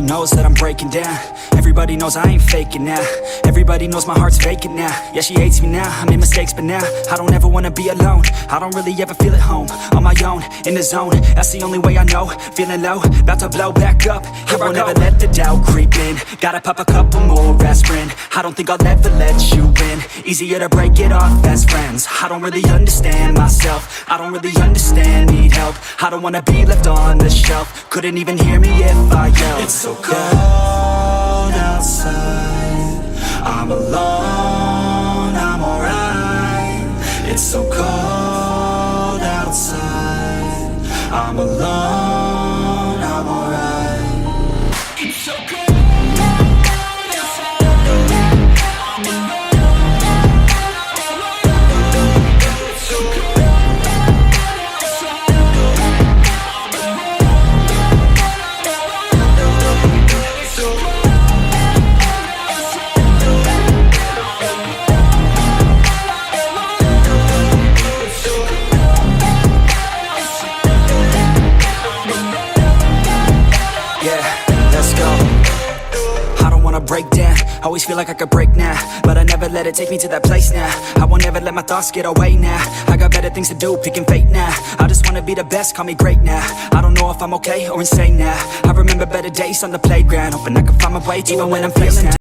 knows that I'm breaking down. Everybody knows I ain't faking now. Everybody knows my heart's vacant now. Yeah, she hates me now, I made mistakes but now I don't ever wanna be alone. I don't really ever feel at home. On my own, in the zone, that's the only way I know. Feeling low, about to blow back up. Here I won't ever let the doubt creep in. Gotta pop a couple more aspirin. I don't think I'll ever let you in. Easier to break it off best friends. I don't really understand myself. I don't really understand, need help. I don't wanna be left on the shelf. Couldn't even hear me if I yelled. It's so cold outside, I'm alone, I'm alright. It's so cold outside, I'm alone, I'm alright. It's so cold. Break down, always feel like I could break now, but I never let it take me to that place now. I won't ever let my thoughts get away now. I got better things to do, picking fate now. I just wanna be the best, call me great now. I don't know if I'm okay or insane now. I remember better days on the playground, hoping I can find my way even when I'm feeling down.